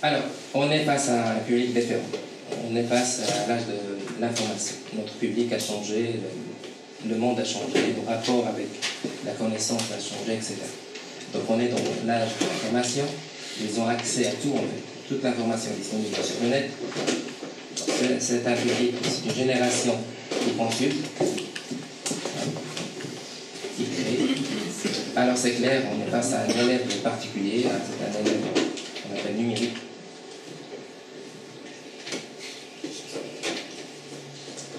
Alors, on est face à un public différent. On est face à l'âge de l'information. Notre public a changé, le monde a changé, nos rapports avec la connaissance a changé, etc. Donc on est dans l'âge de l'information. Ils ont accès à tout, en fait. Toute l'information disponible sur le net. C'est un public, c'est une génération qui consulte, qui crée. Alors c'est clair, on est face à un élève particulier, c'est un élève qu'on appelle numérique.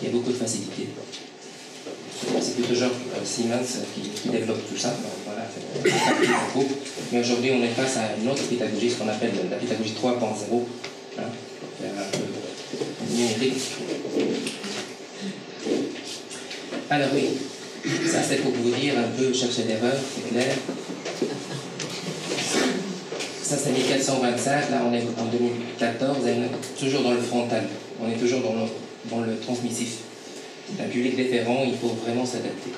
Il y a beaucoup de facilité. C'est plutôt genre Siemens qui développe tout ça. Donc, voilà, mais aujourd'hui, on est face à une autre pédagogie, ce qu'on appelle la pédagogie 3.0, hein, faire un peu numérique. Alors oui, ça c'est pour vous dire un peu, chercher l'erreur, c'est clair. Ça c'est 1425, là on est en 2014, et on est toujours dans le frontal, on est toujours dans le transmissif. C'est un public différent, il faut vraiment s'adapter.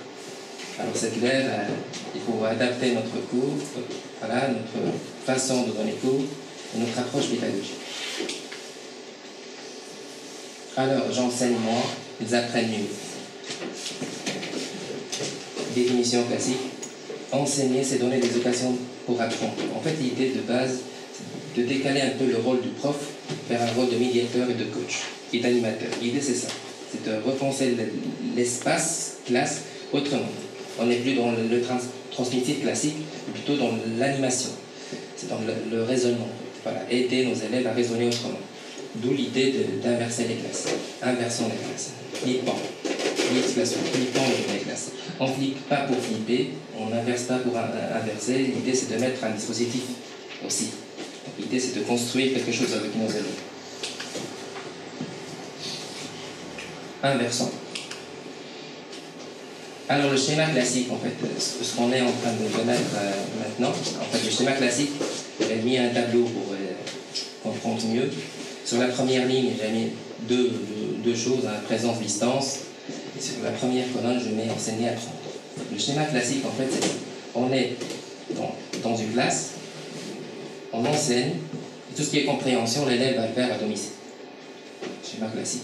Alors c'est clair, il faut adapter notre cours, voilà, notre façon de donner cours et notre approche pédagogique. Alors j'enseigne moi, ils apprennent mieux. Définition classique, enseigner c'est donner des occasions pour apprendre. En fait l'idée de base, c'est de décaler un peu le rôle du prof vers un rôle de médiateur et de coach et d'animateur. L'idée c'est ça. C'est de repenser l'espace classe autrement. On n'est plus dans le transmissif classique, mais plutôt dans l'animation. C'est dans le raisonnement. Voilà, aider nos élèves à raisonner autrement. D'où l'idée d'inverser les classes. Inversons les classes. Flippant. Flippant les classes. On ne flippe pas pour flipper, on n'inverse pas pour inverser. L'idée c'est de mettre un dispositif aussi. L'idée c'est de construire quelque chose avec nos élèves. Inversant. Alors le schéma classique, en fait, ce qu'on est en train de mettre maintenant, en fait le schéma classique, j'ai mis un tableau pour comprendre mieux. Sur la première ligne, j'ai mis deux choses, hein, présence, distance. Et sur la première colonne, je mets enseigner, apprendre. Le schéma classique, en fait, c'est on est dans une classe, on enseigne, et tout ce qui est compréhension, l'élève va le faire à domicile. Schéma classique.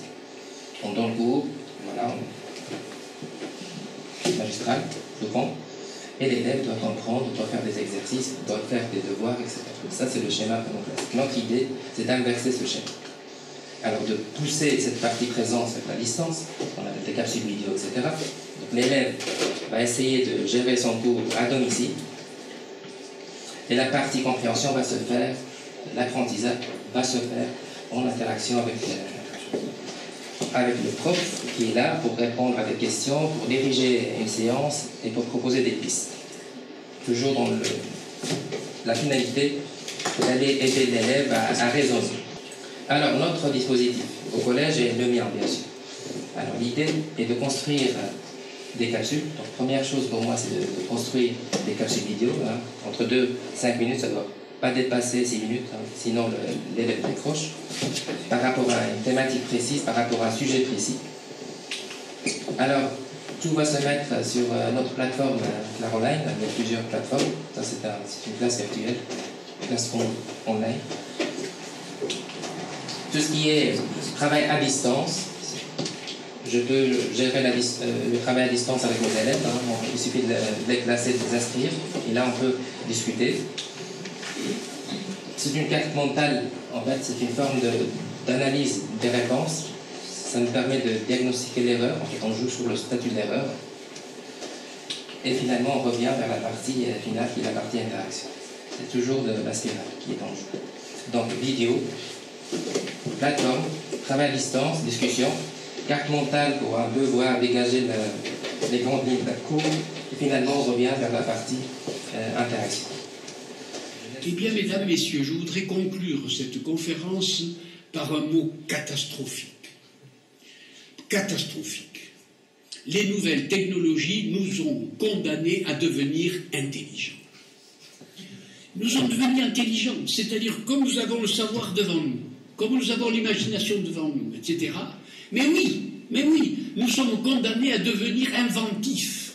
On donne le cours, voilà, magistral, je compte, et l'élève doit comprendre, doit faire des exercices, doit faire des devoirs, etc. Ça, c'est le schéma classique. Notre idée, c'est d'inverser ce schéma. Alors, de pousser cette partie présence avec la distance, on a des capsules vidéo, etc. Donc, l'élève va essayer de gérer son cours à domicile, et la partie compréhension va se faire, l'apprentissage va se faire en interaction avec le prof qui est là pour répondre à des questions, pour diriger une séance et pour proposer des pistes. Toujours dans la finalité d'aller aider l'élève à raisonner. Alors, notre dispositif au collège est le mien, bien sûr. Alors, l'idée est de construire des capsules. Donc, première chose pour moi, c'est de construire des capsules vidéo. Hein. Entre 2 et 5 minutes, ça ne doit pas dépasser 6 minutes, hein, sinon l'élève décroche. Par rapport à une thématique précise, par rapport à un sujet précis. Alors, tout va se mettre sur notre plateforme Claroline, il y a plusieurs plateformes. Ça, c'est une classe virtuelle, une classe online. Tout ce qui est travail à distance, je peux gérer le travail à distance avec mes élèves. Hein. Il suffit de les classer, de les inscrire, et là, on peut discuter. C'est une carte mentale, en fait, c'est une forme d'analyse des réponses. Ça nous permet de diagnostiquer l'erreur. En fait, on joue sur le statut de l'erreur. Et finalement, on revient vers la partie finale, qui est la partie interaction. C'est toujours de la spirale qui est en jeu. Donc, vidéo, plateforme, travail à distance, discussion, carte mentale pour un peu voir dégager les grandes lignes de cours. Et finalement, on revient vers la partie interaction. Eh bien, mesdames, messieurs, je voudrais conclure cette conférence par un mot catastrophique. Catastrophique. Les nouvelles technologies nous ont condamnés à devenir intelligents. nous sommes devenus intelligents, c'est-à-dire comme nous avons le savoir devant nous, comme nous avons l'imagination devant nous, etc. Mais oui, nous sommes condamnés à devenir inventifs.